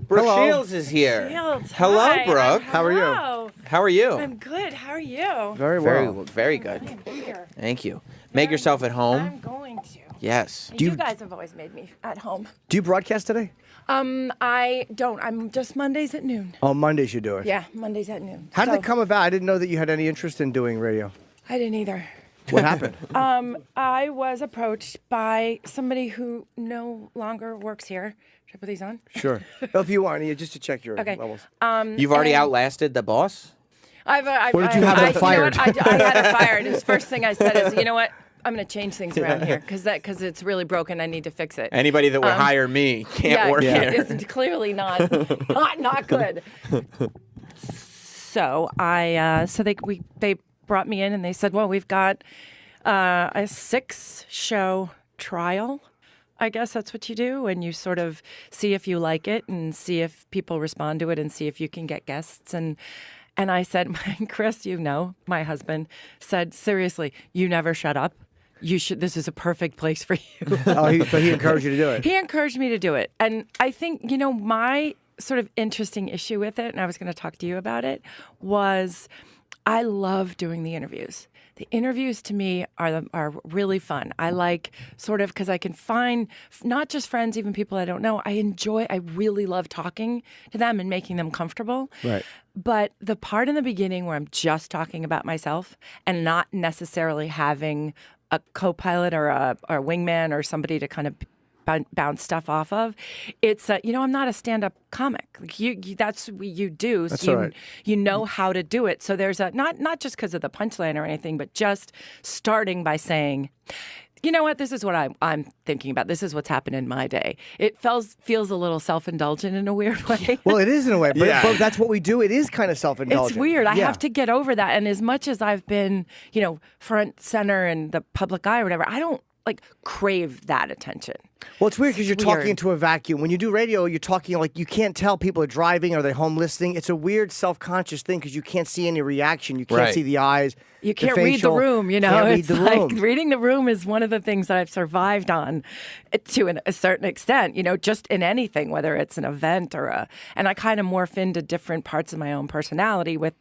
Brooke Hello. Shields is here. Shields, Hello, hi. Brooke. How are you? Hello. How are you? I'm good. How are you? Very well. Very good. I am here. Thank you. Make yourself at home. I'm going to. Yes. You guys have always made me at home. Do you broadcast today? I don't. I'm just Mondays at noon. Oh, Mondays you do it. Yeah, Mondays at noon. How did So, it come about? I didn't know that you had any interest in doing radio. I didn't either. What happened? I was approached by somebody who no longer works here. Should I put these on? Sure. Well, if you want, just to check your Okay. levels. You've already and- outlasted the boss? Or did you have her fired? You know what? I had her fired. His first thing I said is, you know what? I'm going to change things around here because it's really broken. I need to fix it. Anybody that would hire me can't work here. It's clearly not good. So they brought me in and they said, well, we've got a 6-show trial. I guess that's what you do, and you sort of see if you like it and see if people respond to it and see if you can get guests. And I said, Chris, my husband said, seriously, you never shut up. You should. This is a perfect place for you. So he encouraged you to do it. He encouraged me to do it. And I think, my sort of interesting issue with it, and I was going to talk to you about it, was I love doing the interviews. The interviews to me are really fun. I like sort of because I can find not just friends, even people I don't know. I really love talking to them and making them comfortable. Right. But the part in the beginning where I'm just talking about myself and not necessarily having a co-pilot or a wingman or somebody to kind of bounce stuff off of, it's I'm not a stand-up comic. Like that's what you do. That's So all right. you know how to do it. So there's not just because of the punchline or anything, but just starting by saying, you know what, this is what I'm thinking about. This is what's happened in my day. It feels a little self-indulgent in a weird way. Well, it is in a way, but, Yeah. but that's what we do. It is kind of self-indulgent. It's weird. I Yeah. have to get over that. And as much as I've been, front center in the public eye or whatever, I don't crave that attention. Well, it's weird because you're It's talking weird. into a vacuum. When you do radio, you're talking you can't tell people are driving, are they home listening. It's a weird self-conscious thing because you can't see any reaction. You can't Right. see the eyes. You can't read the room, Can't read It's the like room. reading the room is one of the things that I've survived on to a certain extent, just in anything, whether it's an event and I kind of morph into different parts of my own personality with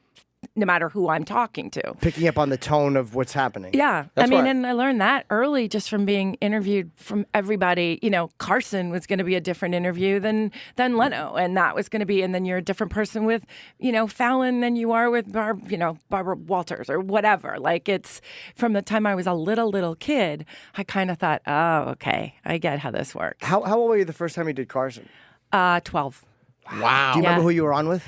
no matter who I'm talking to. Picking up on the tone of what's happening. Yeah. That's why- and I learned that early just from being interviewed from everybody. Carson was going to be a different interview than Leno. And that was going to be, and then you're a different person with, Fallon than you are with Barbara Walters or whatever. It's from the time I was a little kid, I kind of thought, oh, okay, I get how this works. How old were you the first time you did Carson? 12. Wow. Do you remember Yeah. who you were on with?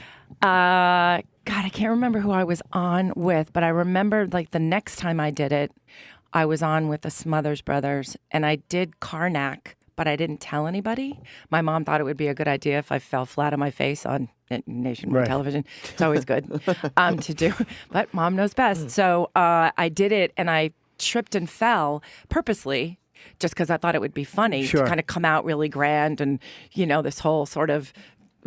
God, I can't remember who I was on with, but I remember the next time I did it, I was on with the Smothers Brothers, and I did Karnak, but I didn't tell anybody. My mom thought it would be a good idea if I fell flat on my face on nationwide Right. television. It's always good to do, but mom knows best. So I did it, and I tripped and fell purposely just because I thought it would be funny Sure. to kind of come out really grand and, this whole sort of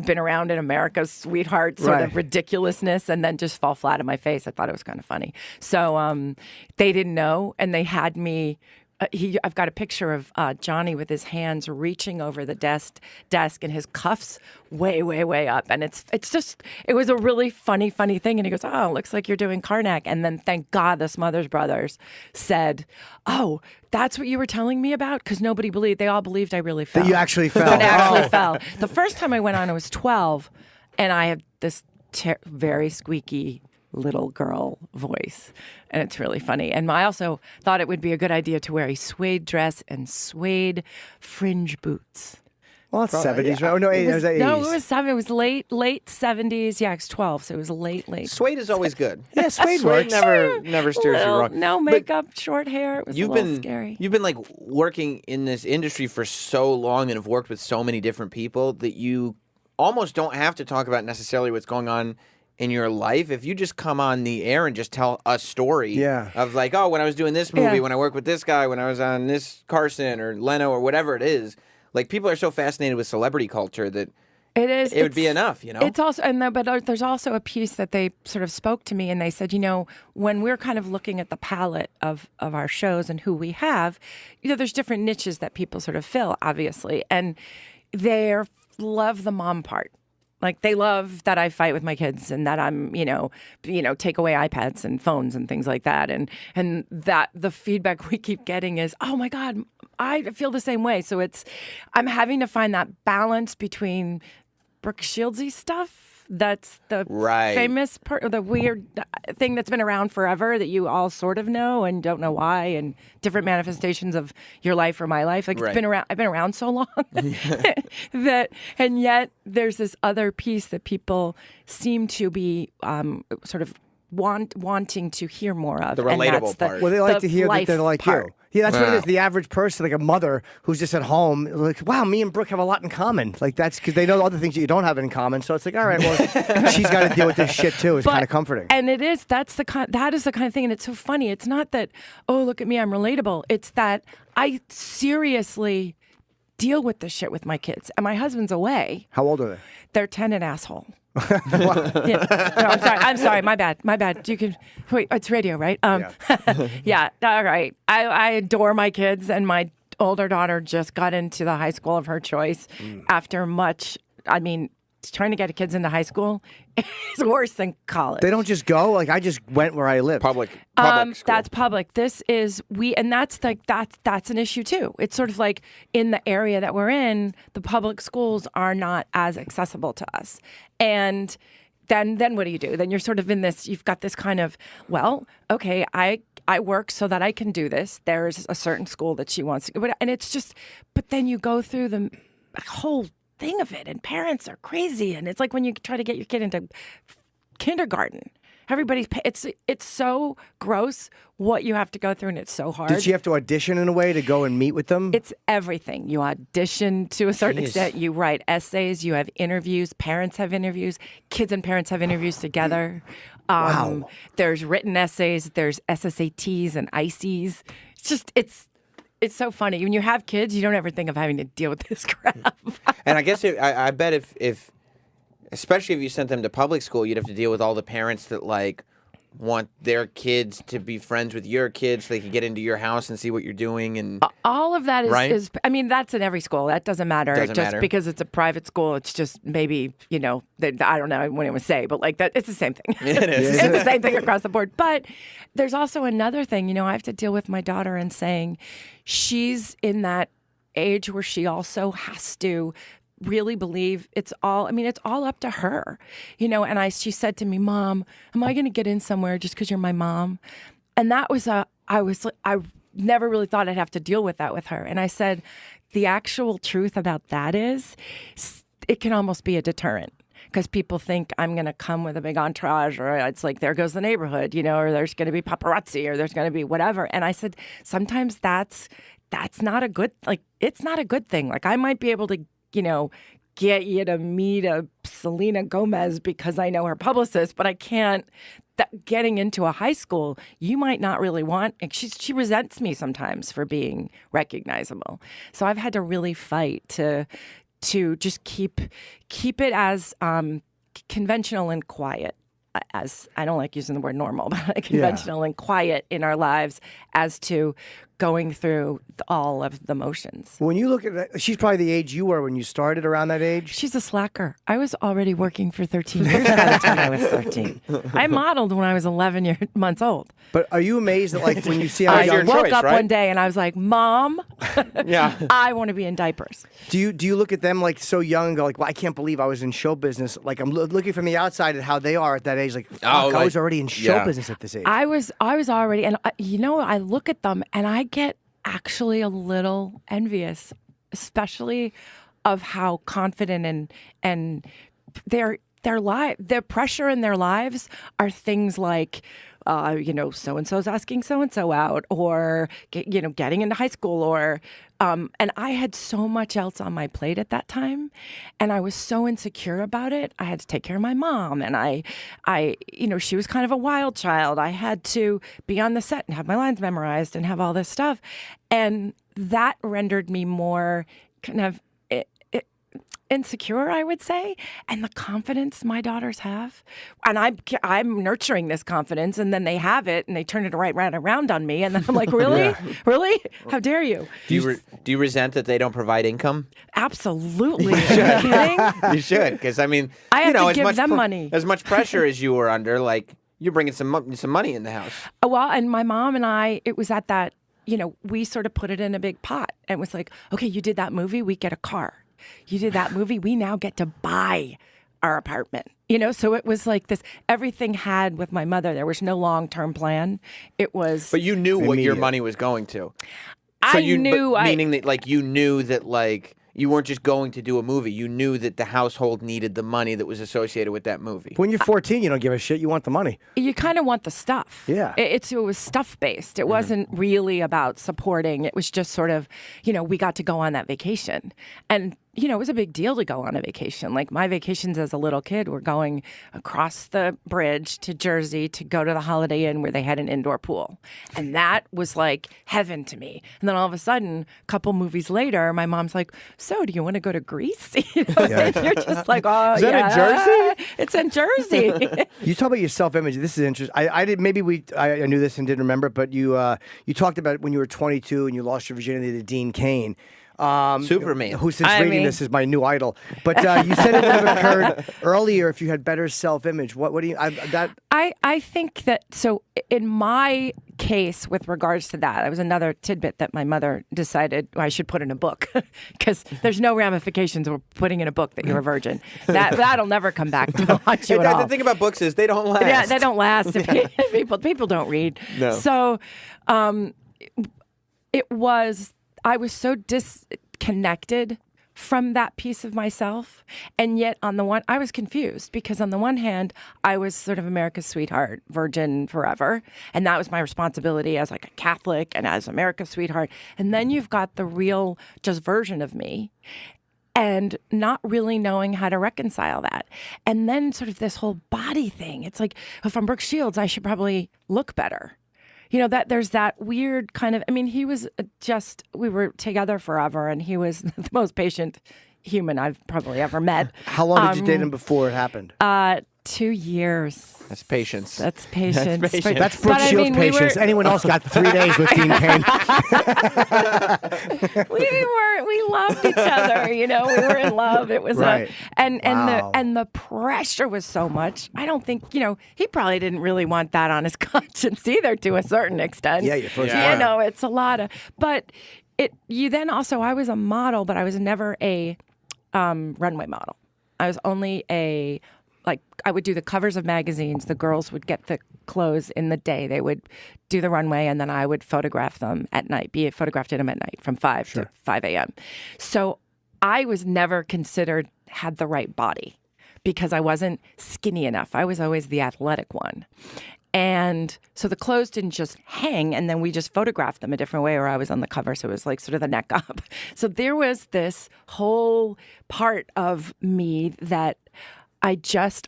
been around in America's sweetheart sort of Right. ridiculousness and then just fall flat on my face. I thought it was kind of funny. So they didn't know, and they had me. I've got a picture of Johnny with his hands reaching over the desk and his cuffs way, way, way up. And it was a really funny thing. And he goes, oh, looks like you're doing Karnak. And then thank God the Smothers Brothers said, oh, that's what you were telling me about? Because nobody believed. They all believed I really fell. That you actually fell. That I actually Oh. fell. The first time I went on, I was 12. And I have this very squeaky little girl voice, and it's really funny. And I also thought it would be a good idea to wear a suede dress and suede fringe boots. Well, it's 70s, right? Oh, no, 80s. No, it was late 70s. Yeah, it's 12, so it was late. Suede is always good. Yeah, suede Suede works. never steers you wrong. No But makeup, short hair. It was a little scary. You've been working in this industry for so long and have worked with so many different people that you almost don't have to talk about necessarily what's going on in your life. If you just come on the air and just tell a story Yeah. of oh, when I was doing this movie, Yeah. when I worked with this guy, when I was on this Carson or Leno or whatever it is, people are so fascinated with celebrity culture that It is. it would be enough, It's also, but there's also a piece that they sort of spoke to me, and they said, when we're kind of looking at the palette of our shows and who we have, there's different niches that people sort of fill, obviously, and they love the mom part. Like they love that I fight with my kids and that I'm, take away iPads and phones and things like that. And that the feedback we keep getting is, oh my God, I feel the same way. So I'm having to find that balance between Brooke Shieldsy stuff. That's the famous part, the weird thing that's been around forever that you all sort of know and don't know why, and different manifestations of your life or my life. Like it's been around. I've been around so long and yet there's this other piece that people seem to be sort of wanting to hear more of. The relatable part. Well, they like to hear that they're like part. you. Yeah, that's what it is. The average person, like a mother who's just at home, like, wow, me and Brooke have a lot in common. Like that's because they know other things that you don't have in common. So it's like, all right, well, she's got to deal with this shit too. It's kind of comforting. And it is. That is the kind of thing. And it's so funny. It's not that, oh, look at me, I'm relatable. It's that I seriously deal with this shit with my kids. And my husband's away. How old are they? They're 10 and asshole. Yeah. No, I'm sorry. My bad. You can wait. It's radio, right? Yeah. All right. I adore my kids, and my older daughter just got into the high school of her choice after much. I mean, trying to get kids into high school is worse than college. They don't just go. Like I just went where I live. Public school. That's public. This is and that's that's an issue too. It's sort of like in the area that we're in, the public schools are not as accessible to us. And then what do? Then you're sort of in this, you've got this kind of, well, okay, I work so that I can do this. There's a certain school that she wants to go, and it's just, but then you go through the whole thing of it, and parents are crazy, and it's like when you try to get your kid into kindergarten, it's so gross what you have to go through, and it's so hard. Did she have to audition in a way to go and meet with them? It's everything. You audition to a certain extent. You write essays. You have interviews. Parents have interviews. Kids and parents have interviews together. Wow. There's written essays. There's SSATs and ICs. It's so funny. When you have kids, you don't ever think of having to deal with this crap. And I guess I bet if, especially if you sent them to public school, you'd have to deal with all the parents that like want their kids to be friends with your kids so they can get into your house and see what you're doing. And all of that is I mean, that's in every school. That doesn't matter. Doesn't just matter. because it's a private school, it's just maybe, I don't know what I would say, but like that, it's the same thing. It is. It's the same thing across the board. But there's also another thing, I have to deal with my daughter and saying she's in that age where she also has to really believe it's all up to her, and she said to me, Mom, am I going to get in somewhere just because you're my mom? And that was I never really thought I'd have to deal with that with her. And I said, the actual truth about that is it can almost be a deterrent. Because people think I'm going to come with a big entourage, or it's like, there goes the neighborhood, or there's going to be paparazzi, or there's going to be whatever. And I said, sometimes that's not a good, it's not a good thing. Like I might be able to, get you to meet a Selena Gomez because I know her publicist, but I can't. Getting into a high school, you might not really want. She resents me sometimes for being recognizable. So I've had to really fight to just keep it as conventional and quiet. As I don't like using the word normal, but conventional and quiet in our lives as to going through all of the motions. When you look at that, she's probably the age you were when you started, around that age. She's a slacker. I was already working for 13 years by the time I was 13. I modeled when I was 11 months old. But are you amazed that, like, when you see how I young... woke up one day and I was like, Mom, Yeah. I want to be in diapers. Do you look at them like so young and go like, well, I can't believe I was in show business. Like I'm looking from the outside at how they are at that age. Like, fuck, I was already in show business at this age. I was already, and I look at them and I get actually a little envious, especially of how confident and their pressure in their lives are things like, so-and-so's asking so-and-so out, or, getting into high school, or, and I had so much else on my plate at that time, and I was so insecure about it. I had to take care of my mom, and I, she was kind of a wild child. I had to be on the set and have my lines memorized and have all this stuff, and that rendered me more kind of insecure, I would say, and the confidence my daughters have. And I'm nurturing this confidence, and then they have it, and they turn it right around on me, and then I'm like, really? Really? How dare you? Do you resent that they don't provide income? Absolutely. Are you kidding? You should, because I mean, I have to as give much them money. As much pressure as you were under, like you're bringing some money in the house. Well, and my mom and I, it was at that, we sort of put it in a big pot, and it was like, okay, you did that movie, we get a car. You did that movie, we now get to buy our apartment. So it was like this, everything had with my mother, there was no long-term plan. It was. But you knew what your money was going to. So meaning that like you knew that like you weren't just going to do a movie. You knew that the household needed the money that was associated with that movie. When you're 14, you don't give a shit. You want the money. You kind of want the stuff. Yeah. It was stuff-based. It wasn't really about supporting. It was just sort of, we got to go on that vacation. And, it was a big deal to go on a vacation. Like my vacations as a little kid were going across the bridge to Jersey to go to the Holiday Inn where they had an indoor pool. And that was like heaven to me. And then all of a sudden, a couple movies later, my mom's like, so do you want to go to Greece? And you're just like, oh, Is that in Jersey? It's in Jersey. You talk about your self-image. This is interesting. I knew this and didn't remember, but you talked about when you were 22 and you lost your virginity to Dean Cain. Superman. Who since reading this is my new idol. But you said it would have occurred earlier if you had better self-image. What do you I think that, so in my case with regards to that was another tidbit that my mother decided I should put in a book, because there's no ramifications of putting in a book that you're a virgin. That'll never come back to haunt you at all. The thing about books is they don't last. Yeah, they don't last. People don't read. No. So I was so disconnected from that piece of myself. And yet I was confused, because on the one hand, I was sort of America's sweetheart, virgin forever. And that was my responsibility as like a Catholic and as America's sweetheart. And then you've got the real just version of me, and not really knowing how to reconcile that. And then sort of this whole body thing. It's like, if I'm Brooke Shields, I should probably look better. That there's that weird kind of, he was we were together forever, and he was the most patient human I've probably ever met. How long did you date him before it happened? 2 years. That's patience. That's patience. That's Brooke Shields' patience. Anyone else got 3 days with Dean Cain? We loved each other. We were in love. It was right. And the pressure was so much. I don't think he probably didn't really want that on his conscience either, to a certain extent. Yeah, your first. It's a lot of. But you then also, I was a model, but I was never a runway model. I was only I would do the covers of magazines. The girls would get the clothes in the day. They would do the runway, and then I would photograph them at night, photographed in them at night from 5 to 5 a.m. So I was never considered had the right body, because I wasn't skinny enough. I was always the athletic one. And so the clothes didn't just hang, and then we just photographed them a different way, or I was on the cover, so it was like sort of the neck up. So there was this whole part of me that I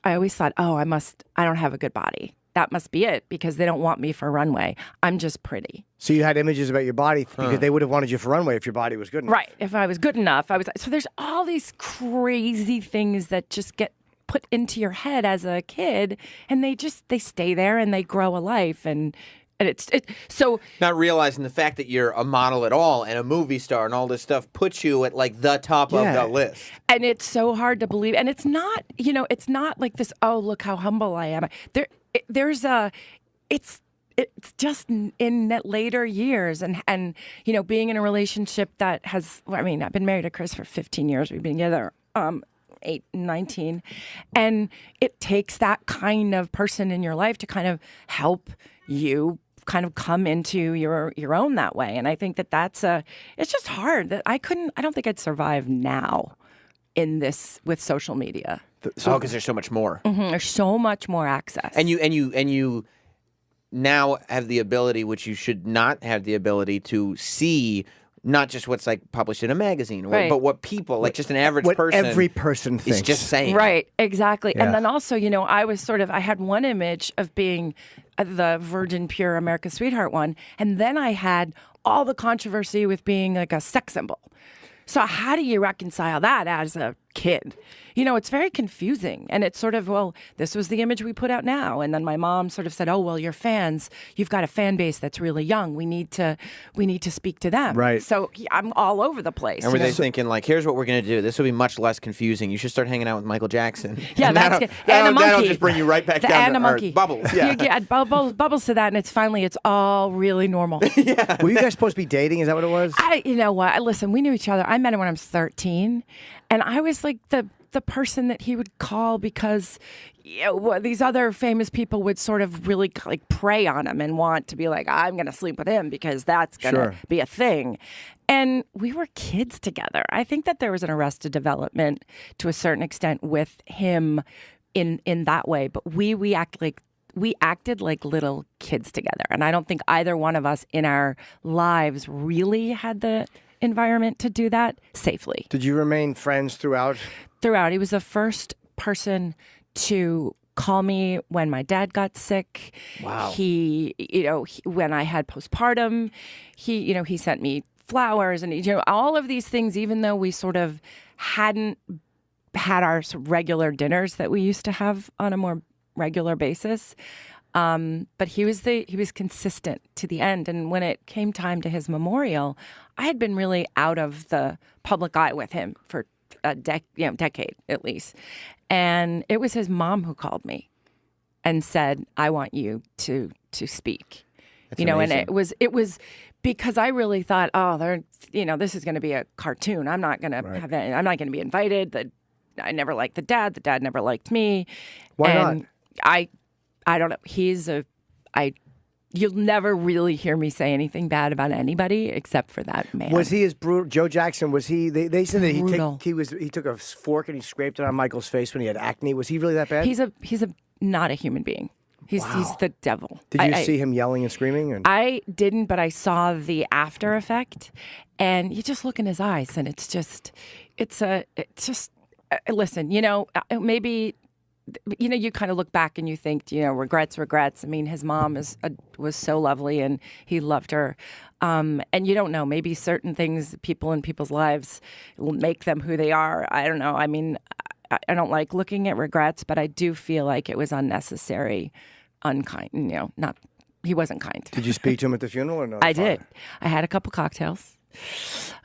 always thought, I don't have a good body. That must be it, because they don't want me for runway. I'm just pretty. So you had images about your body because they would have wanted you for runway if your body was good enough. Right. If I was good enough, so there's all these crazy things that just get put into your head as a kid, and they stay there and they grow a life, and so not realizing the fact that you're a model at all and a movie star and all this stuff puts you at like the top of the list. And it's so hard to believe. And it's not, it's not like this, oh, look how humble I am. It's just in later years and being in a relationship that has, I've been married to Chris for 15 years. We've been together 19. And it takes that kind of person in your life to kind of help you kind of come into your own that way. And I think it's just hard that I don't think I'd survive now in this with social media. Because there's so much more. Mm-hmm. There's so much more access. And you now have the ability, which you should not have the ability, to see not just what's like published in a magazine, but what people, like just an average person. What every person thinks. Is just saying. Right, exactly. Yeah. And then also, I had one image of being the virgin, pure America's sweetheart one. And then I had all the controversy with being like a sex symbol. So how do you reconcile that as a kid. You know, it's very confusing. And it's sort of, well, this was the image we put out now. And then my mom sort of said, oh, well, your fans, you've got a fan base that's really young. We need to speak to them. Right. So I'm all over the place. And were they thinking, like, here's what we're going to do. This will be much less confusing. You should start hanging out with Michael Jackson. Yeah, And that's good. And a that'll monkey. just bring you right back The down and to a monkey. Bubbles. Yeah. You add bubbles to that, and it's all really normal. Were you guys supposed to be dating? Is that what it was? You know what? Listen, we knew each other. I met him when I was 13, and I was like the person that he would call because these other famous people would sort of really like prey on him and want to be like, I'm going to sleep with him because that's going to be a thing. And we were kids together. I think that there was an Arrested Development to a certain extent with him in that way, but we acted like little kids together. And I don't think either one of us in our lives really had the environment to do that safely. Did you remain friends throughout? Throughout. He was the first person to call me when my dad got sick. Wow. When I had postpartum, he sent me flowers and, all of these things, even though we sort of hadn't had our regular dinners that we used to have on a more regular basis. But he was consistent to the end. And when it came time to his memorial, I had been really out of the public eye with him for a decade at least. And it was his mom who called me and said, I want you to speak. That's and amazing. it was because I really thought, this is going to be a cartoon. I'm not going to I'm not going to be invited. I never liked the dad. The dad never liked me. Why and not? I don't know. You'll never really hear me say anything bad about anybody except for that man. Was he as brutal? Joe Jackson, was he? They said that Brutal. he took a fork and he scraped it on Michael's face when he had acne. Was he really that bad? He's not a human being. He's the devil. Did you see him yelling and screaming? I didn't, but I saw the after effect, and you just look in his eyes, and listen, maybe. You kind of look back and you think, regrets. I mean, his mom was so lovely and he loved her. And you don't know, maybe certain things, people in people's lives will make them who they are. I don't know. I mean, I don't like looking at regrets, but I do feel like it was unnecessary, unkind. He wasn't kind. Did you speak to him at the funeral or no? I did. I had a couple cocktails.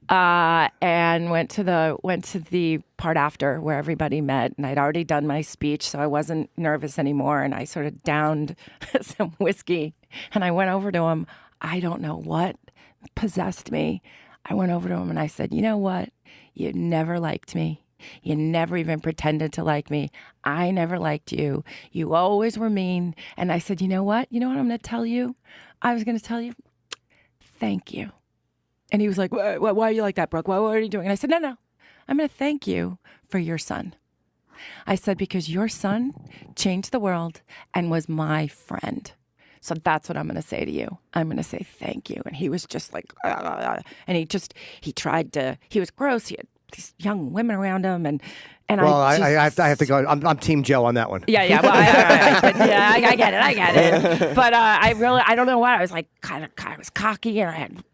And went to the part after where everybody met, and I'd already done my speech, so I wasn't nervous anymore. And I sort of downed some whiskey, and I went over to him. I don't know what possessed me. I went over to him and I said, "You know what? You never liked me. You never even pretended to like me. I never liked you. You always were mean." And I said, "You know what? You know what I'm going to tell you? I was going to tell you, thank you." And he was like, why are you like that, Brooke? What are you doing? And I said, no. I'm going to thank you for your son. I said, because your son changed the world and was my friend. So that's what I'm going to say to you. I'm going to say thank you. And he was just like, and he was gross. He had these young women around him. And I have to go. I'm Team Joe on that one. Yeah. Well, I get it. But I don't know why. I was like, I was cocky and I had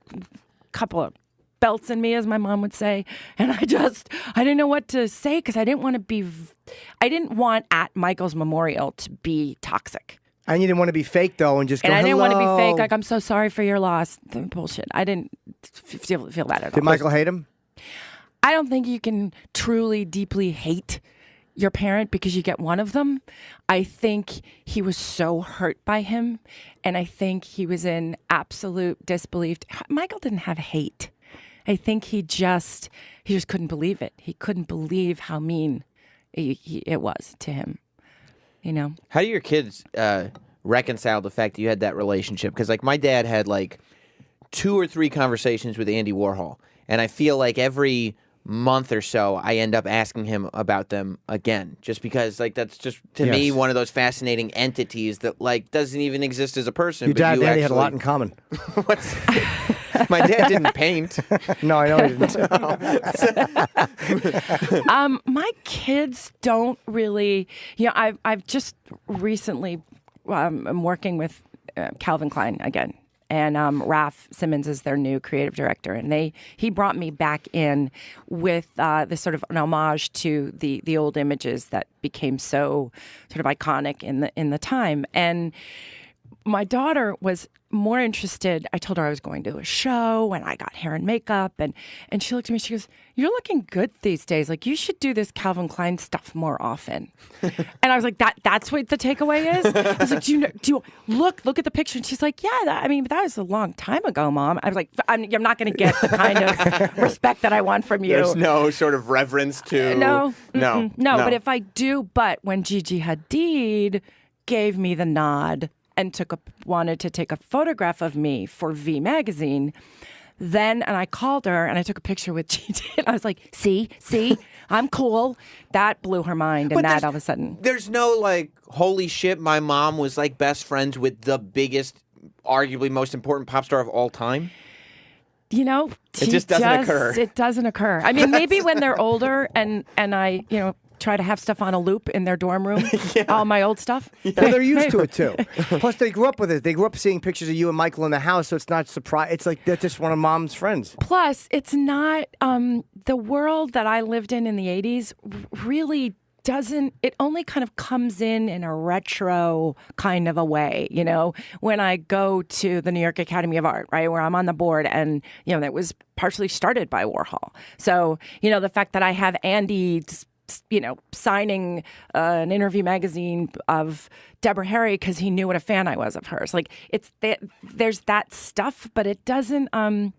couple of belts in me, as my mom would say, and I didn't know what to say because I didn't want at Michael's memorial to be toxic. And you didn't want to be fake though, and just go, I didn't want to be "Hello." fake. Like, I'm so sorry for your loss. Bullshit. I didn't feel that at all. Did Michael hate him? I don't think you can truly, deeply hate your parent because you get one of them. I think he was so hurt by him, and I think he was in absolute disbelief. Michael didn't have hate. I think he just couldn't believe it. He couldn't believe how mean it was to him. How do your kids reconcile the fact that you had that relationship? Because like my dad had like 2 or 3 conversations with Andy Warhol, and I feel like every month or so I end up asking him about them again, just because like that's just to me one of those fascinating entities that like doesn't even exist as a person. Your dad and Andy had a lot in common. My dad didn't paint. No, I know he didn't. My kids don't really. I've just recently I'm working with Calvin Klein again. and Raph Simmons is their new creative director, and he brought me back in with this sort of an homage to the old images that became so sort of iconic in the time. And my daughter was more interested. I told her I was going to a show and I got hair and makeup, and she looked at me, she goes, "You're looking good these days. Like, you should do this Calvin Klein stuff more often." And I was like, that's what the takeaway is? I was like, do you look at the picture? And she's like, "Yeah, that was a long time ago, Mom." I was like, I'm not going to get the kind of respect that I want from you. There's no sort of reverence to... No. No. But if I do, but when Gigi Hadid gave me the nod and wanted to take a photograph of me for V magazine, and I called her and I took a picture with Gigi, and I was like, see, I'm cool. That blew her mind, and that all of a sudden. There's no like, holy shit, my mom was like best friends with the biggest, arguably most important pop star of all time. You know, it just doesn't occur. It doesn't occur. I mean, maybe when they're older and I, try to have stuff on a loop in their dorm room, all my old stuff. Yeah. Well, they're used to it too. Plus, they grew up with it. They grew up seeing pictures of you and Michael in the house, so it's not surprise. It's like they're just one of Mom's friends. Plus, it's not the world that I lived in the 80s really doesn't. It only kind of comes in a retro kind of a way, when I go to the New York Academy of Art, right, where I'm on the board, and that was partially started by Warhol. So the fact that I have Andy signing an interview magazine of Deborah Harry because he knew what a fan I was of hers. Like, there's that stuff, but it doesn't. I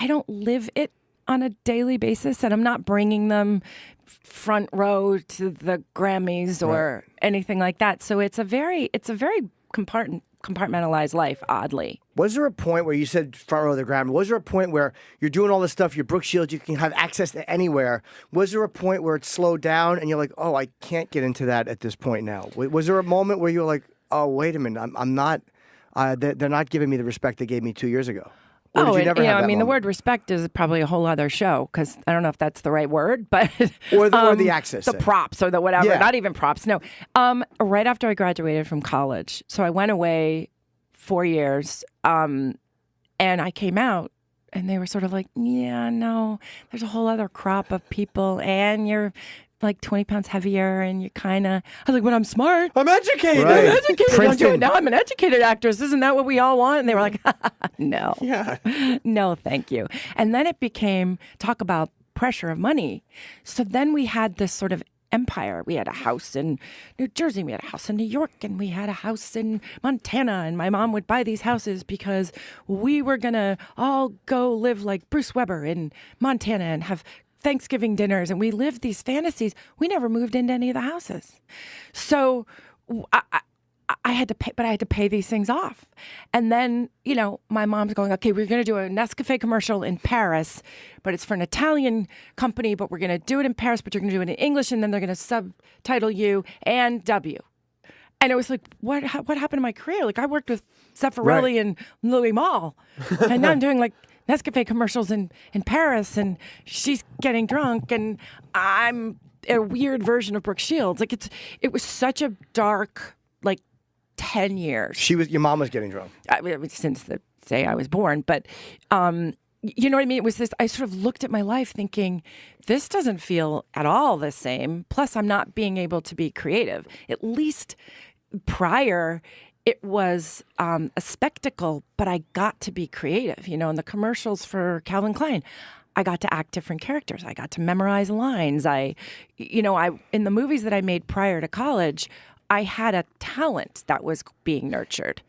don't live it on a daily basis, and I'm not bringing them front row to the Grammys or anything like that. So it's a very compartmentalized life, oddly. Was there a point where you said front row of the Grammy? Was there a point where you're doing all this stuff, you're Brooke Shields, you can have access to anywhere? Was there a point where it slowed down and you're like, oh, I can't get into that at this point now? Was there a moment where you were like, oh, wait a minute, I'm not, they're not giving me the respect they gave me 2 years ago? Or did you never have that moment? The word respect is probably a whole other show, because I don't know if that's the right word, but or the access, the props or the whatever. Yeah. Not even props. No. Right after I graduated from college, so I went away 4 years, and I came out, and they were sort of like, "Yeah, no, there's a whole other crop of people, and you're like 20 pounds heavier, and you kind of..." I was like, "But I'm smart. I'm educated. Right. I'm educated. Now I'm an educated actress. Isn't that what we all want?" And they were like, "No. Yeah. No, thank you." And then it became, talk about pressure of money. So then we had this sort of empire. We had a house in New Jersey, we had a house in New York, and we had a house in Montana, and my mom would buy these houses because we were going to all go live like Bruce Weber in Montana and have Thanksgiving dinners, and we lived these fantasies. We never moved into any of the houses. So I had to pay, but I had to pay these things off. And then, my mom's going, "Okay, we're going to do a Nescafe commercial in Paris, but it's for an Italian company, but we're going to do it in Paris, but you're going to do it in English, and then they're going to subtitle you and W." And it was like, what happened to my career? Like, I worked with Zeffirelli and Louis Malle, and now I'm doing like Nescafe commercials in Paris, and she's getting drunk, and I'm a weird version of Brooke Shields. Like, it was such a dark, 10 years. Your mom was getting drunk. Since the day I was born. But, you know what I mean? It was this, I sort of looked at my life thinking, this doesn't feel at all the same. Plus, I'm not being able to be creative. At least prior, it was a spectacle, but I got to be creative. In the commercials for Calvin Klein, I got to act different characters. I got to memorize lines. In the movies that I made prior to college, I had a talent that was being nurtured.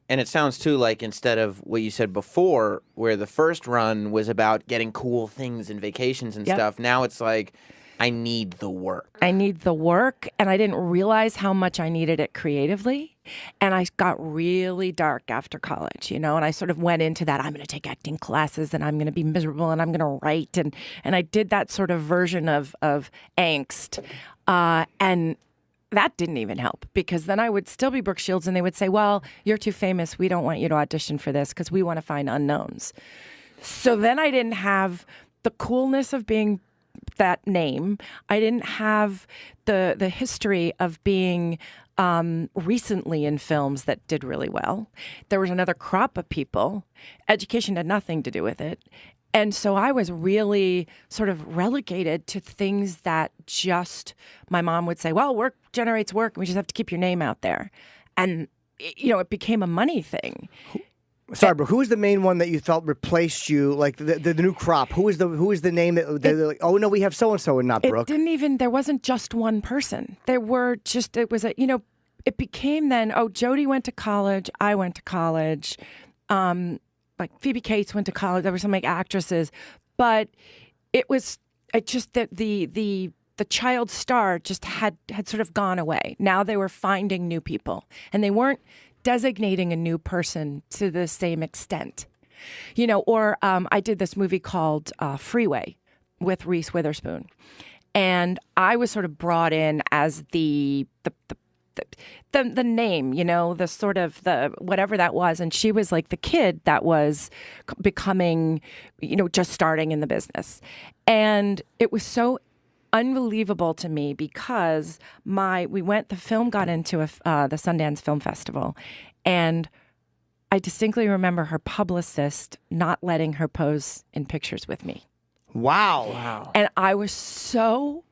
And it sounds, too, like instead of what you said before, where the first run was about getting cool things and vacations and stuff, now it's like, I need the work. I need the work, and I didn't realize how much I needed it creatively. And I got really dark after college, and I sort of went into that. I'm going to take acting classes, and I'm going to be miserable, and I'm going to write. And I did that sort of version of angst. And that didn't even help, because then I would still be Brooke Shields, and they would say, "Well, you're too famous. We don't want you to audition for this because we want to find unknowns." So then I didn't have the coolness of being that name. I didn't have the history of being recently in films that did really well. There was another crop of people. Education had nothing to do with it. And so I was really sort of relegated to things that just my mom would say, well, work generates work, and we just have to keep your name out there. And, it became a money thing. Sorry, bro. Who was the main one that you felt replaced you, like the new crop? Who was the name that they're like, oh, no, we have so-and-so and not Brooke? There wasn't just one person. It was it became then, Jodie went to college, I went to college, like Phoebe Cates went to college. There were some like actresses, but it just that the child star just had sort of gone away. Now they were finding new people, and they weren't designating a new person to the same extent, Or I did this movie called Freeway with Reese Witherspoon, and I was sort of brought in as the name, the sort of the whatever that was. And she was like the kid that was becoming, just starting in the business. And it was so unbelievable to me because the film got into the Sundance Film Festival, and I distinctly remember her publicist not letting her pose in pictures with me. Wow. And I was so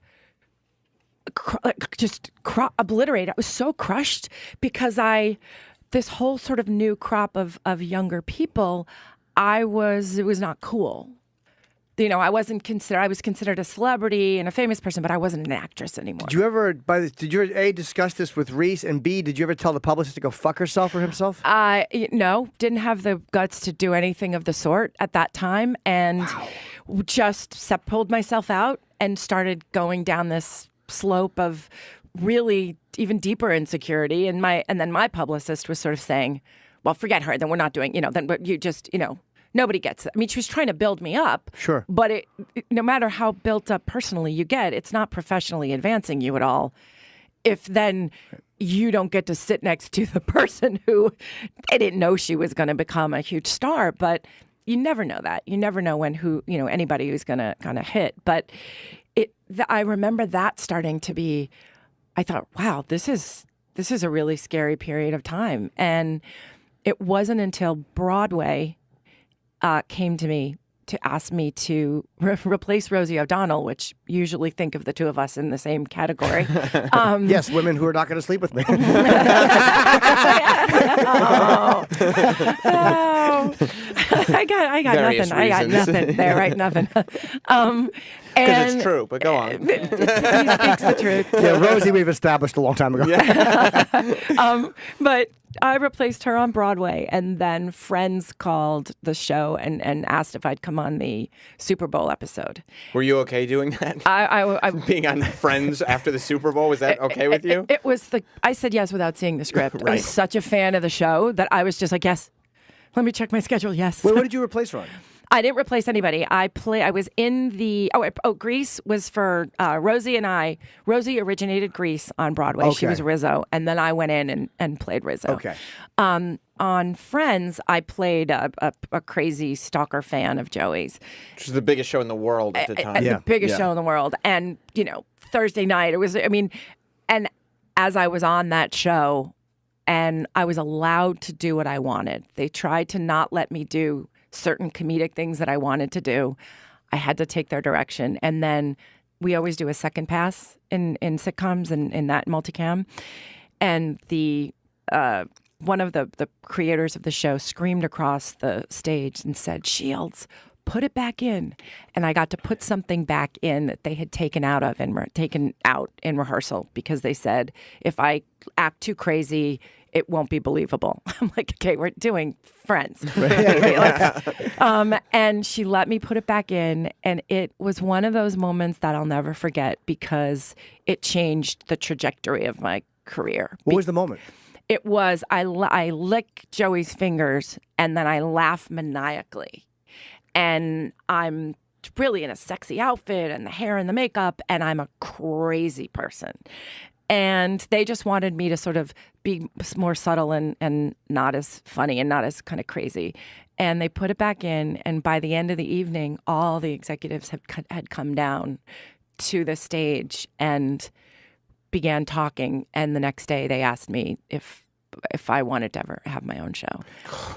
obliterated. I was so crushed because this whole sort of new crop of younger people, it was not cool. I was considered a celebrity and a famous person, but I wasn't an actress anymore. Did you ever, A, discuss this with Reese, and B, did you ever tell the publicist to go fuck herself or himself? No, didn't have the guts to do anything of the sort at that time, and just pulled myself out and started going down this slope of really even deeper insecurity. And then my publicist was sort of saying, well, forget her, then we're not doing, but you just, nobody gets it. I mean, she was trying to build me up. Sure. But no matter how built up personally you get, it's not professionally advancing you at all. If then you don't get to sit next to the person who they didn't know she was going to become a huge star. But you never know that. You never know anybody who's going to kind of hit. But I remember that starting to be, I thought, wow, this is a really scary period of time. And it wasn't until Broadway came to me to ask me to replace Rosie O'Donnell, which usually think of the two of us in the same category. Yes, women who are not going to sleep with me. I got Various nothing. I got reasons. nothing there, right? Nothing. Because it's true, but go on. He speaks the truth. Yeah, Rosie we've established a long time ago. But I replaced her on Broadway, and then Friends called the show and asked if I'd come on the Super Bowl episode. Were you okay doing that? I Being on Friends after the Super Bowl, was that okay with you? It was I said yes without seeing the script. Right. I was such a fan of the show that I was just like, yes. Let me check my schedule. Yes. Wait, what did you replace her on? I didn't replace anybody. I was in the Grease was for Rosie and I. Rosie originated Grease on Broadway. Okay. She was Rizzo, and then I went in and played Rizzo. Okay. On Friends, I played a crazy stalker fan of Joey's. Which was the biggest show in the world at the time. The biggest show in the world, and Thursday night it was. And as I was on that show, and I was allowed to do what I wanted. They tried to not let me do certain comedic things that I wanted to do. I had to take their direction. And then we always do a second pass in sitcoms and in that multicam. And one of the creators of the show screamed across the stage and said, "Shields, put it back in." And I got to put something back in that they had taken out in rehearsal because they said, if I act too crazy, it won't be believable. I'm like, okay, we're doing Friends. And she let me put it back in. And it was one of those moments that I'll never forget because it changed the trajectory of my career. What was the moment? It was, I lick Joey's fingers and then I laugh maniacally. And I'm really in a sexy outfit and the hair and the makeup, and I'm a crazy person. And they just wanted me to sort of be more subtle and not as funny and not as kind of crazy. And they put it back in. And by the end of the evening, all the executives had come down to the stage and began talking. And the next day they asked me if I wanted to ever have my own show.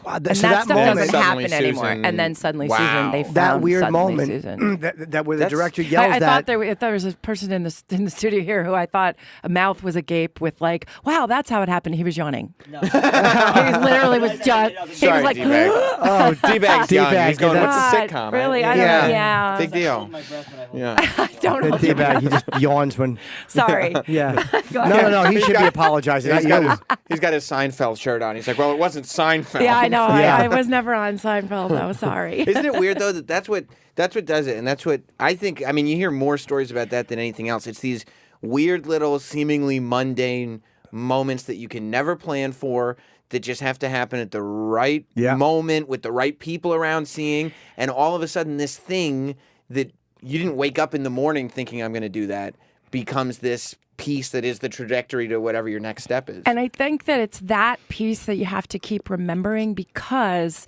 Wow, And so that stuff moment, doesn't happen Suddenly anymore. Susan- And then suddenly Wow. Susan, they found that weird Suddenly moment Susan. that where the That's- director yells I that. thought there was a person in the studio here who I thought a mouth was agape with like, wow, that's how it happened. He was yawning. No. He literally was just. He Sorry, was like, D-bag. Oh, D-bag's young. D-bag, He's going, yeah, what's a God, sitcom? really? right? I don't Yeah. know. Yeah. Big I deal. hold my breath when I hold Yeah. I don't know. D-bag, he just yawns when. Sorry. Yeah. Go No, ahead. no, no. He should be apologizing. He's not got, you. he's got his Seinfeld shirt on. He's like, well, it wasn't Seinfeld. Yeah, I know. Yeah. I was never on Seinfeld, though. Sorry. Isn't it weird though that that's what does it, and that's what I think. I mean, you hear more stories about that than anything else. It's these weird little, seemingly mundane moments that you can never plan for, that just have to happen at the right Yeah. moment with the right people around seeing, and all of a sudden, this thing that you didn't wake up in the morning thinking I'm going to do that becomes this piece that is the trajectory to whatever your next step is. And I think that it's that piece that you have to keep remembering, because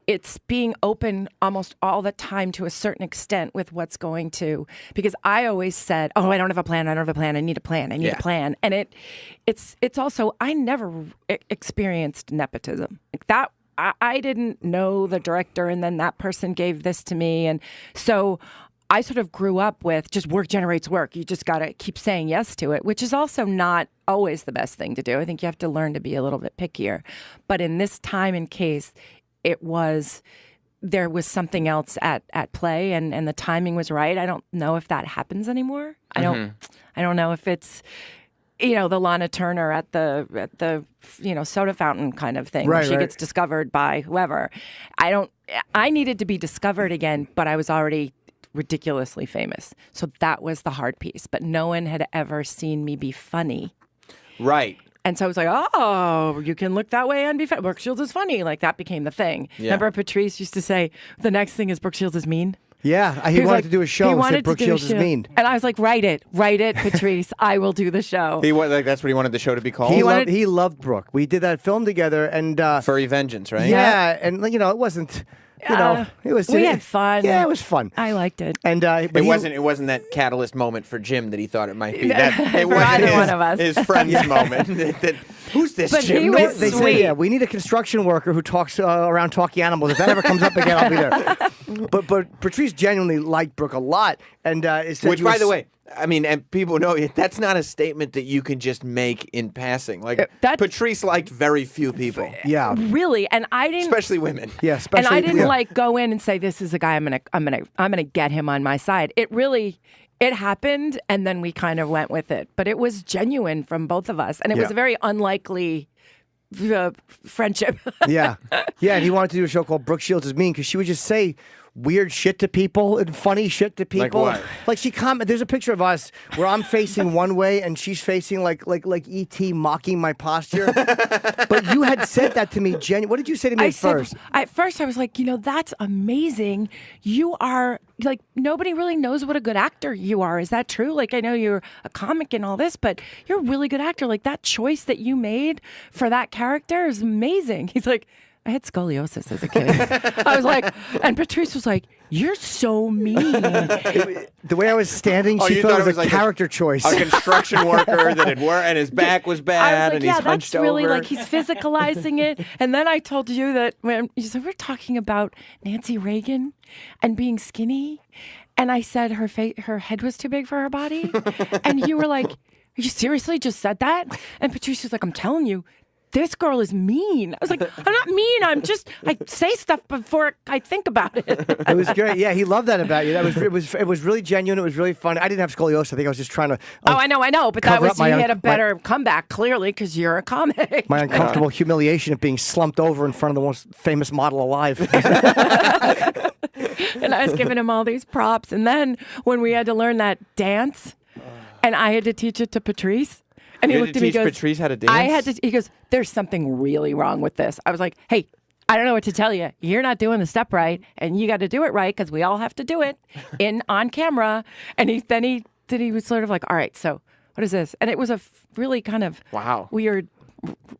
it's being open almost all the time to a certain extent with what's going to, because I always said, oh, I don't have a plan. I don't have a plan. I need a plan. I need Yeah. a plan. And it's also, I never experienced nepotism like that. I didn't know the director, and then that person gave this to me. And so I sort of grew up with just work generates work. You just got to keep saying yes to it, which is also not always the best thing to do. I think you have to learn to be a little bit pickier. But in this time and case, there was something else at play, and the timing was right. I don't know if that happens anymore. I don't know if it's, the Lana Turner at the soda fountain kind of thing. Right, She right. gets discovered by whoever. I needed to be discovered again, but I was already ridiculously famous. So that was the hard piece. But no one had ever seen me be funny. Right. And so I was like, oh, you can look that way and be funny. Brooke Shields is funny. Like, that became the thing. Yeah. Remember Patrice used to say, the next thing is Brooke Shields is mean? Yeah, he was wanted like- to do a he show and wanted said to Brooke do a Shields is show. mean. And I was like, write it, Patrice. I will do the show. That's what he wanted the show to be called. He loved Brooke. We did that film together, and Furry Vengeance, right? yeah, and it wasn't. It was. we had fun. Yeah, it was fun. I liked it. And but It he- wasn't that catalyst moment for Jim that he thought it might be. No, That it for wasn't either his, one of us. his friend's moment. Who's this But Jim? he was They said, sweet. yeah, we need a construction worker who talks around talking animals. If that ever comes up again, I'll be there. But Patrice genuinely liked Brooke a lot, and it said Which, he by was- the way, I mean, and people know that's not a statement that you can just make in passing. Like that- Patrice liked very few people, yeah, Really, and I didn't. especially women. yeah, especially and I didn't yeah. like go in and say, this is a guy I'm gonna get him on my side. It happened, and then we kind of went with it. But it was genuine from both of us, and it was Yeah. a very unlikely friendship. Yeah, yeah, and he wanted to do a show called Brooke Shields is Mean, because she would just say weird shit to people and funny shit to people. what? Like she comment. There's a picture of us where I'm facing one way and she's facing like E.T. mocking my posture. But you had said that to me, Jen. What did you say to me at first? At first, I was like, that's amazing. You are like, nobody really knows what a good actor you are. Is that true? Like, I know you're a comic and all this, but you're a really good actor. Like, that choice that you made for that character is amazing. He's like, I had scoliosis as a kid. I was like, and Patrice was like, you're so mean. The way I was standing, Oh, she you thought it was like a character choice. A construction worker that had worked and his back was I bad was like, and yeah, he's hunched that's really over. like he's physicalizing it. And then I told you that when you said we're talking about Nancy Reagan and being skinny, and I said her head was too big for her body, and you were like, you seriously just said that? And Patrice was like, I'm telling you, this girl is mean. I was like, I'm not mean. I say stuff before I think about it. It was great. Yeah, he loved that about you. It was really genuine. It was really fun. I didn't have scoliosis. I think I was just trying to. Oh, I know. But that cover was, up my you un- had a my- better comeback, clearly, because you're a comic. My uncomfortable humiliation of being slumped over in front of the most famous model alive. And I was giving him all these props. And then when we had to learn that dance, and I had to teach it to Patrice, and he You had looked to at me and teach goes, Patrice how to dance? he goes, there's something really wrong with this. I was like, hey, I don't know what to tell you. You're not doing the step right, and you got to do it right, because we all have to do it on camera. And he was sort of like, all right, so what is this? And it was a really kind of weird,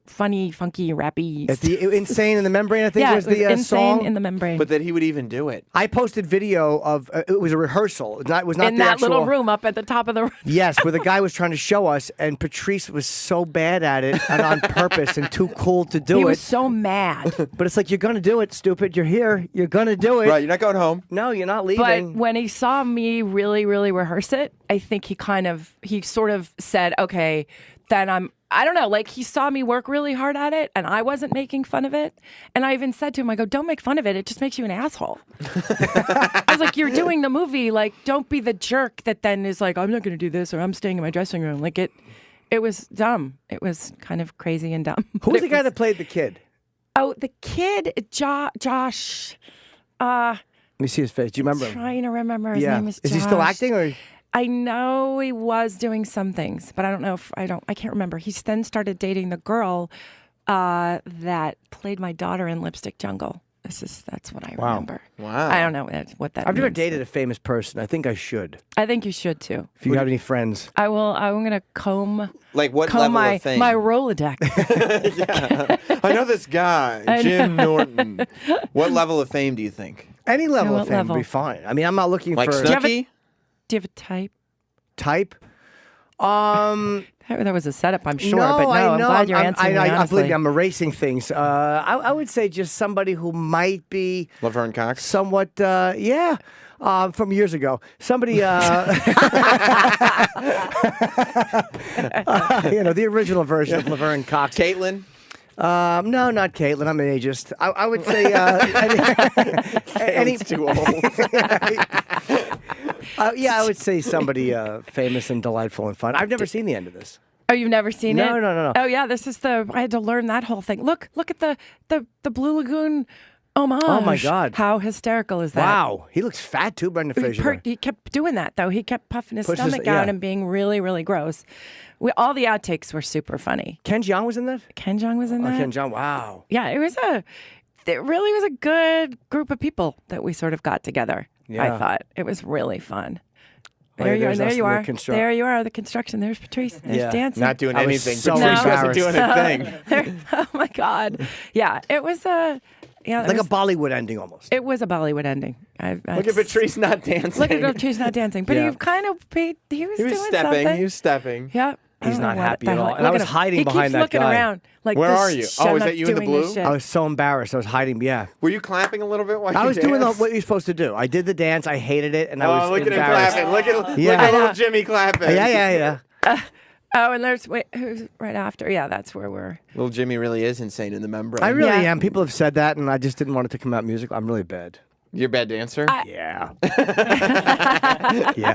funny, funky, rappy. Insane in the Membrane, I think was the Insane song. in the Membrane. But that he would even do it. I posted video of it was a rehearsal. It was not in the that actual, little room up at the top of the room. Yes, where the guy was trying to show us, and Patrice was so bad at it and on purpose and too cool to do it. He was so mad. But it's like, you're going to do it, stupid. You're here. You're going to do it. Right, you're not going home. No, you're not But leaving. when he saw me really, really rehearse it, I think he sort of said, okay, then I don't know, like he saw me work really hard at it and I wasn't making fun of it. And I even said to him, I go, don't make fun of it. It just makes you an asshole. I was like, you're doing the movie. Like, don't be the jerk that then is like, I'm not going to do this or I'm staying in my dressing room. Like it was dumb. It was kind of crazy and dumb. Who was the guy that played the kid? Oh, the kid, Josh. Let me see his face. Do you remember him? Trying to remember. His name is Josh. Is he still acting or? I know he was doing some things, but I don't know if I can't remember. He then started dating the girl that played my daughter in Lipstick Jungle. That's what I remember. Wow. I don't know what that I've never means. dated a famous person. I think I should. I think you should too. If you have any friends. I will. I'm going to comb What level my of fame? my Rolodex. Yeah. I know this guy, Jim Norton. What level of fame do you think? Any level what of fame level? would be fine. I mean, I'm not looking Like for Snooki? Do you have a type? type. That was a setup, I'm sure. No, but no, I I'm know. glad you're answering me I honestly. believe me, I'm erasing things. I would say just somebody who might be Laverne Cox? somewhat, from years ago. Somebody, the original version of Laverne Cox. Caitlyn? No, not Caitlyn. I'm an ageist. I would say any too old. I would say somebody famous and delightful and fun. I've never seen the end of this. Oh, you've never seen it? No. Oh, yeah. This is I had to learn that whole thing. Look at the Blue Lagoon homage. Oh, my God. How hysterical is that? Wow, he looks fat too, Brendan Fraser. He kept doing that, though. He kept puffing his Pushed his- stomach out yeah. and being really, really gross. All the outtakes were super funny. Ken Jeong was in that. Ken Jeong was in that. Ken Jeong. Wow. Yeah, it really was a good group of people that we sort of got together. Yeah. I thought it was really fun. Oh, There yeah, you are. there's There us you in the are. There you are. The construction. There's Patrice. There's Yeah. dancing. Not doing I was anything. so Patrice wasn't doing embarrassed. a thing. Oh my God. Yeah, it was a Like a Bollywood ending almost. It was a Bollywood ending. Look at Patrice not dancing. Look at Patrice not dancing, but Yeah. he kind of he was He was doing stepping. something. He was stepping. Yeah. I He's don't know not what happy the at hell- all. And I look was at him. hiding he behind keeps that looking guy. around like Where this, are you? I'm Oh, is not that you in the doing this blue? shit. I was so embarrassed. I was hiding. Yeah. Were you clapping a little bit while I you was doing danced? what you're supposed to do. I did the dance. I hated it, and I was look at him embarrassed. clapping. Look Yeah. at little Jimmy clapping. Yeah. Oh, and who's right after? Yeah, that's where we're. Little Jimmy really is insane in the membrane. I really Yeah. am. People have said that, and I just didn't want it to come out musical. I'm really bad. You're a bad dancer? Yeah. Yeah.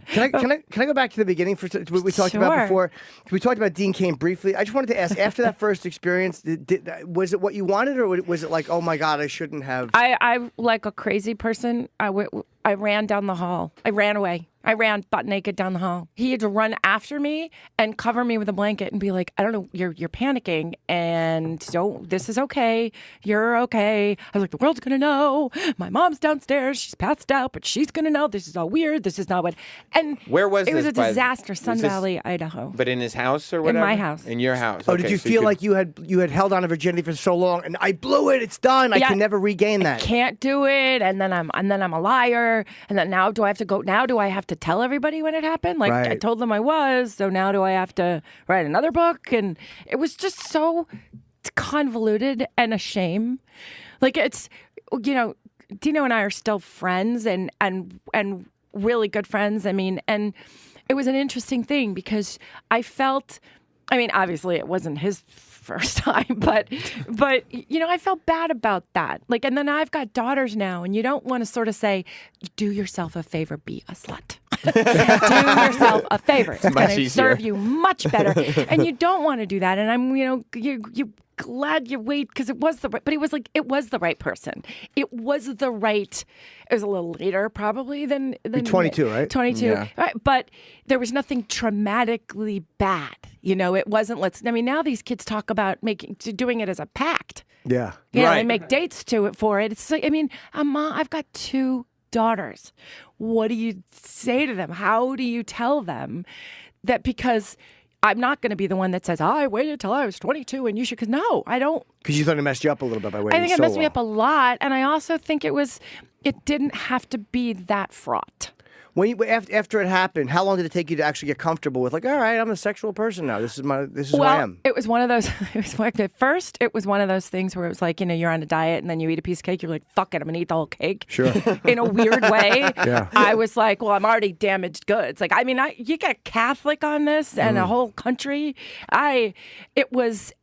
Can I go back to the beginning for what we talked about Sure. before? We talked about Dean Cain briefly. I just wanted to ask, after that first experience, was it what you wanted, or was it like, oh my God, I shouldn't have? I like a crazy person. I ran down the hall. I ran away. I ran butt naked down the hall. He had to run after me and cover me with a blanket and be like, I don't know, you're panicking and this is okay. You're okay. I was like, the world's going to know. My mom's downstairs. She's passed out, but she's going to know. This is all weird. This is not what. And Where was it was this, a by the- disaster, Sun was this- Valley, Idaho. But in his house or whatever? my house. In your house. Oh, Okay, did you so feel could- like you had held on to virginity for so long, and I blew it? It's done. I Yeah. can never regain that. Can't do it, and then I'm a liar, and then now do I have to go? Now do I have to tell everybody when it happened? Like I Right. told them I was, so now do I have to write another book? And it was just so convoluted and a shame. Like it's, Dino and I are still friends and really good friends. I mean, and it was an interesting thing because I felt. I mean, obviously it wasn't his first time, but I felt bad about that. Like, and then I've got daughters now, and you don't want to sort of say, "Do yourself a favor, be a slut." Do yourself a favor. It's much going to easier. serve you much better, and you don't want to do that. And I'm, you glad you wait because it was the right, but it was the right person. It was the right. It was a little later probably than You're 22, right? 22, Yeah. right? But there was nothing traumatically bad. It wasn't. Now these kids talk about doing it as a pact. Yeah. You know, Right. they make dates for it. It's like, I've got 2 daughters. What do you say to them? How do you tell them that because I'm not going to be the one that says, I waited till I was 22 and you should, because no, I don't. Because you thought it messed you up a little bit by waiting I think it so messed me long. up a lot. And I also think it didn't have to be that fraught. When you, after it happened, how long did it take you to actually get comfortable with, like, all right, I'm a sexual person now. This is who I am. It was one of those. It was like, at first, it was one of those things where it was like, you're on a diet and then you eat a piece of cake. You're like, fuck it, I'm gonna eat the whole cake. Sure. In a weird way. Yeah. I was like, well, I'm already damaged goods. Like, I mean, you get Catholic on this and a whole country. It was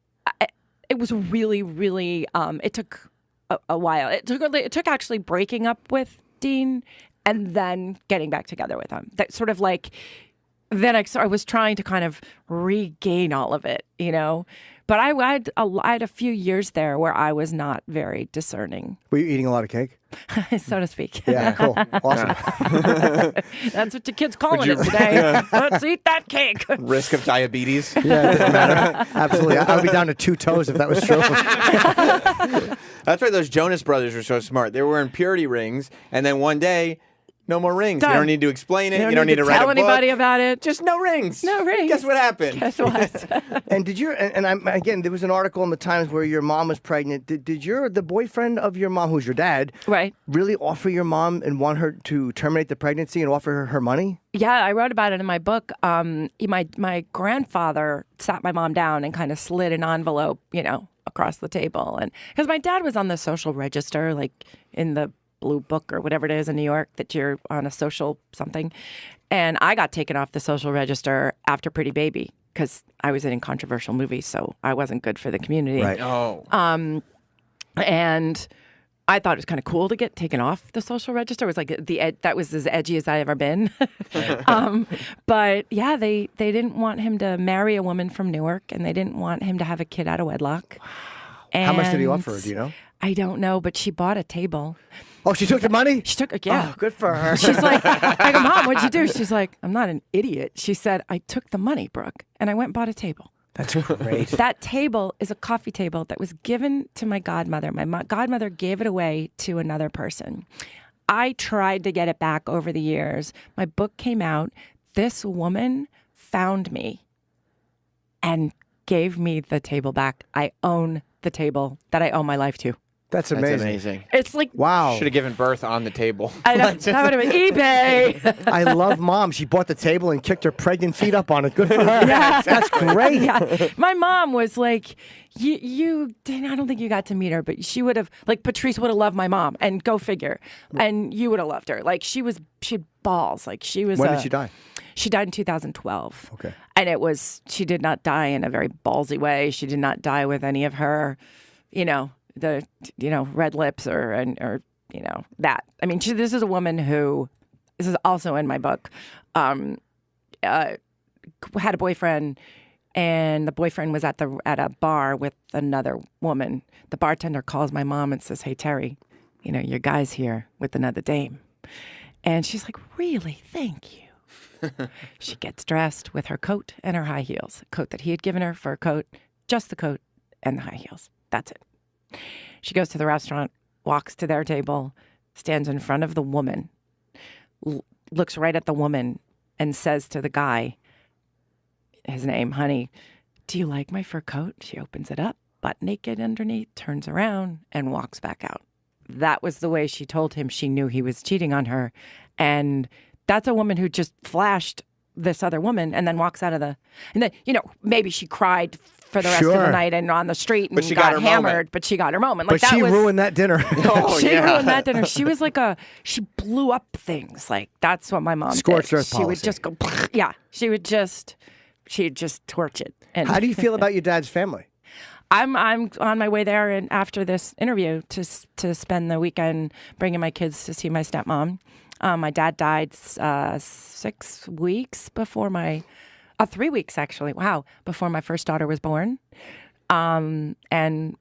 really, really. It took a while. It took actually breaking up with Dean and then getting back together with him. That sort of like, then I was trying to kind of regain all of it, But I had a few years there where I was not very discerning. Were you eating a lot of cake? So to speak. Yeah, cool. Awesome. That's what the kids calling it today. Let's eat that cake. Risk of diabetes. Yeah, it doesn't matter. Absolutely. I would be down to 2 toes if that was true. That's why those Jonas brothers were so smart. They were wearing purity rings, and then one day, no more rings. Done. You don't need to explain it. You don't need to write tell a book. anybody about it. Just no rings. No rings. Guess what happened? Guess what? And did you? And again, there was an article in the Times where your mom was pregnant. Did the boyfriend of your mom, who's your dad, Right. really offer your mom and want her to terminate the pregnancy and offer her money? Yeah, I wrote about it in my book. My grandfather sat my mom down and kind of slid an envelope, across the table, and because my dad was on the social register, like in the Blue Book or whatever it is in New York, that you're on a social something, and I got taken off the social register after Pretty Baby because I was in controversial movies, so I wasn't good for the community. Right. Oh. And I thought it was kind of cool to get taken off the social register. It was like that was as edgy as I ever been. But yeah, they didn't want him to marry a woman from Newark, and they didn't want him to have a kid out of wedlock. And How much did he offer her? Do you know? I don't know, but she bought a table. Oh, she took the money? She took it, yeah. Oh, good for her. She's like, I go, Mom, what'd you do? She's like, I'm not an idiot. She said, I took the money, Brooke, and I went and bought a table. That's great. That table is a coffee table that was given to my godmother. My godmother gave it away to another person. I tried to get it back over the years. My book came out. This woman found me and gave me the table back. I own the table that I owe my life to. That's That's amazing. amazing. It's like, Wow. Should have given birth on the table. I know, that would have been eBay. I love Mom. She bought the table and kicked her pregnant feet up on it. Good for her. Yeah. That's great. Yeah. My mom was like, I don't think you got to meet her, but she would have, like, Patrice would have loved my mom, and go figure. And you would have loved her. Like, she had balls. Like, she was. When did she die? She died in 2012. Okay. And she did not die in a very ballsy way. She did not die with any of her, red lips or that. I mean, this is a woman who, this is also in my book, had a boyfriend, and the boyfriend was at a bar with another woman. The bartender calls my mom and says, "Hey, Terry, your guy's here with another dame." And she's like, "Really? Thank you." She gets dressed with her coat and her high heels. A coat that he had given her for a coat, just the coat and the high heels. That's it. She goes to the restaurant, walks to their table, stands in front of the woman, looks right at the woman, and says to the guy, his name, "Honey, do you like my fur coat?" She opens it up, butt naked underneath, turns around, and walks back out. That was the way she told him she knew he was cheating on her. And that's a woman who just flashed this other woman and then walks out of and then, maybe she cried for the rest of the night and on the street and she got her hammered, moment. but she got her moment. Like, But she ruined that dinner. She ruined that dinner. She was like she blew up things. Like, that's what my mom Scorched did. earth She would policy. just go, yeah, she'd just torch it. And How do you feel about your dad's family? I'm on my way there, and after this interview to spend the weekend bringing my kids to see my stepmom. My dad died 6 weeks before 3 weeks actually. Wow, before my first daughter was born. And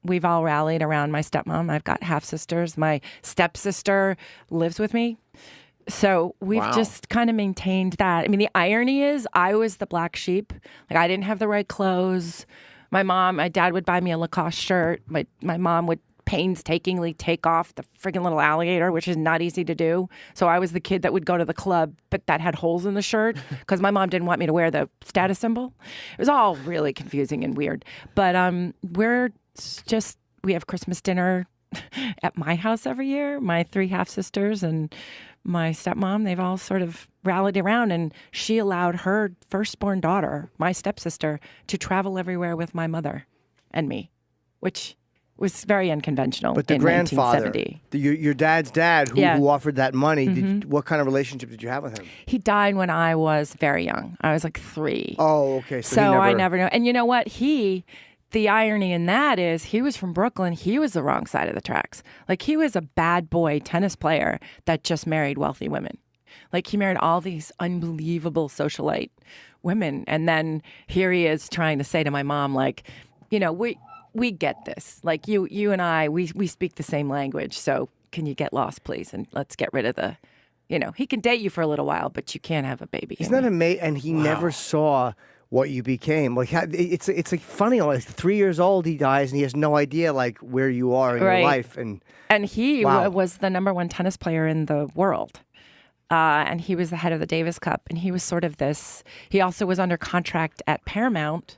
we've all rallied around my stepmom. I've got half sisters. My stepsister lives with me. So we've just kind of maintained that. I mean, the irony is I was the black sheep. Like, I didn't have the right clothes. My dad would buy me a Lacoste shirt. My mom would painstakingly take off the friggin' little alligator, which is not easy to do. So I was the kid that would go to the club, but that had holes in the shirt because my mom didn't want me to wear the status symbol. It was all really confusing and weird. But we have Christmas dinner at my house every year. My 3 half-sisters and my stepmom, they've all sort of rallied around, and she allowed her firstborn daughter, my stepsister, to travel everywhere with my mother and me, which was very unconventional. But the in grandfather, 1970. your dad's dad, who offered that money, what kind of relationship did you have with him? He died when I was very young. I was like 3. Oh, okay. So I never know. And you know what? The irony in that is he was from Brooklyn. He was the wrong side of the tracks. Like, he was a bad boy tennis player that just married wealthy women. Like, he married all these unbelievable socialite women. And then here he is trying to say to my mom, like, you know, we get this. Like, you and I, we speak the same language. So can you get lost, please? And let's get rid of the, you know, he can date you for a little while, but you can't have a baby. Isn't that amazing? And he never saw what you became. Like, it's like funny. Like, 3 years old, he dies, and he has no idea like where you are in your life. And he was the #1 tennis player in the world. And he was the head of the Davis Cup, and he was sort of this. He also was under contract at Paramount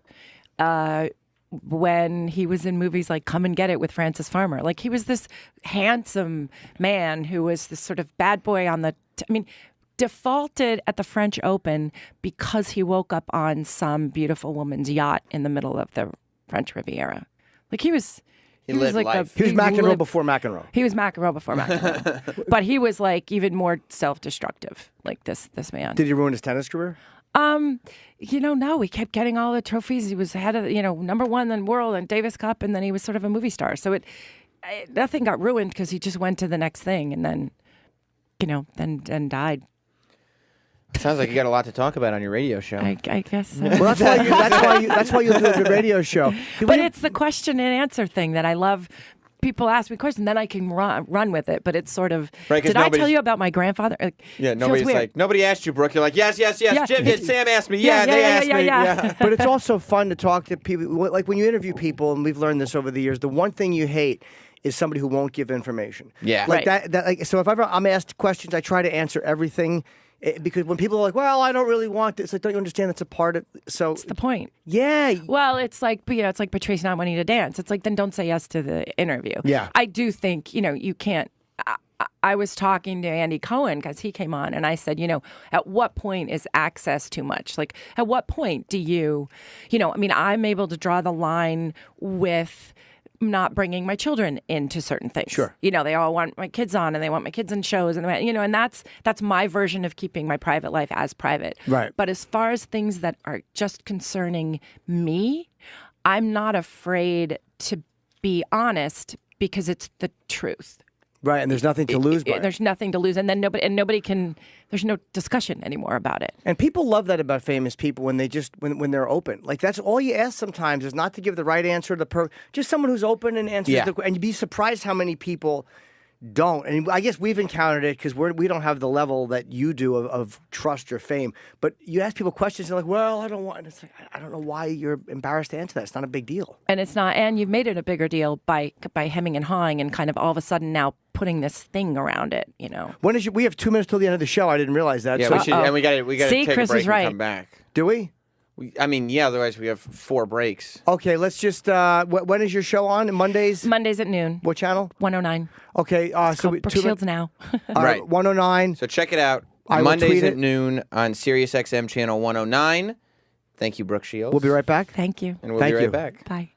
when he was in movies like Come and Get It with Francis Farmer. Like, he was this handsome man who was this sort of bad boy on the. Defaulted at the French Open because he woke up on some beautiful woman's yacht in the middle of the French Riviera. Like, he was lived like life. he was McEnroe before McEnroe. He was McEnroe before McEnroe. But he was like even more self-destructive, like this man. Did he ruin his tennis career? No, he kept getting all the trophies. He was head of, #1 in the world and Davis Cup, and then he was sort of a movie star. So nothing got ruined because he just went to the next thing and then, then died. Sounds like you got a lot to talk about on your radio show. I guess so. Well, that's why you do the radio show. But it's the question and answer thing that I love. People ask me questions, then I can run with it. But it's sort of, did I tell you about my grandfather? Nobody's like, nobody asked you, Brooke. You're like, yes. Jim did. Sam asked me. Yeah, they asked me. Yeah. But it's also fun to talk to people. Like, when you interview people, and we've learned this over the years, the one thing you hate is somebody who won't give information. Yeah. Like that. Like, so if I'm asked questions, I try to answer everything. Because when people are like, well, I don't really want this, like, don't you understand that's a part of, so. It's the point. Yeah. Well, it's like, it's like Patrice not wanting to dance. It's like, then don't say yes to the interview. Yeah. I do think, you can't, I was talking to Andy Cohen because he came on and I said, at what point is access too much? Like, at what point do you, I'm able to draw the line with not bringing my children into certain things. Sure. They all want my kids on and they want my kids in shows and and that's my version of keeping my private life as private. Right. But as far as things that are just concerning me, I'm not afraid to be honest because it's the truth. Right, and there's nothing to lose by it. There's nothing to lose, and then nobody can. There's no discussion anymore about it. And people love that about famous people when they when they're open. Like, that's all you ask sometimes is not to give the right answer to just someone who's open and answers and you'd be surprised how many people don't. And I guess we've encountered it because we don't have the level that you do of trust or fame. But you ask people questions, they're like, well, I don't want. And it's like, I don't know why you're embarrassed to answer that. It's not a big deal. And it's not. And you've made it a bigger deal by hemming and hawing and kind of all of a sudden now putting this thing around it. When is we have 2 minutes till the end of the show. I didn't realize that. Yeah, so. we should. And we got to take Chris a break is right. and come back. Do we? Otherwise we have 4 breaks. Okay, let's just. When is your show on? Mondays? Mondays at noon. What channel? 109. Okay, so Brooke Shields Now. Right. 109. So check it out. Mondays at noon on Sirius XM channel 109. Thank you, Brooke Shields. We'll be right back. Thank you. And we'll be right back. Bye.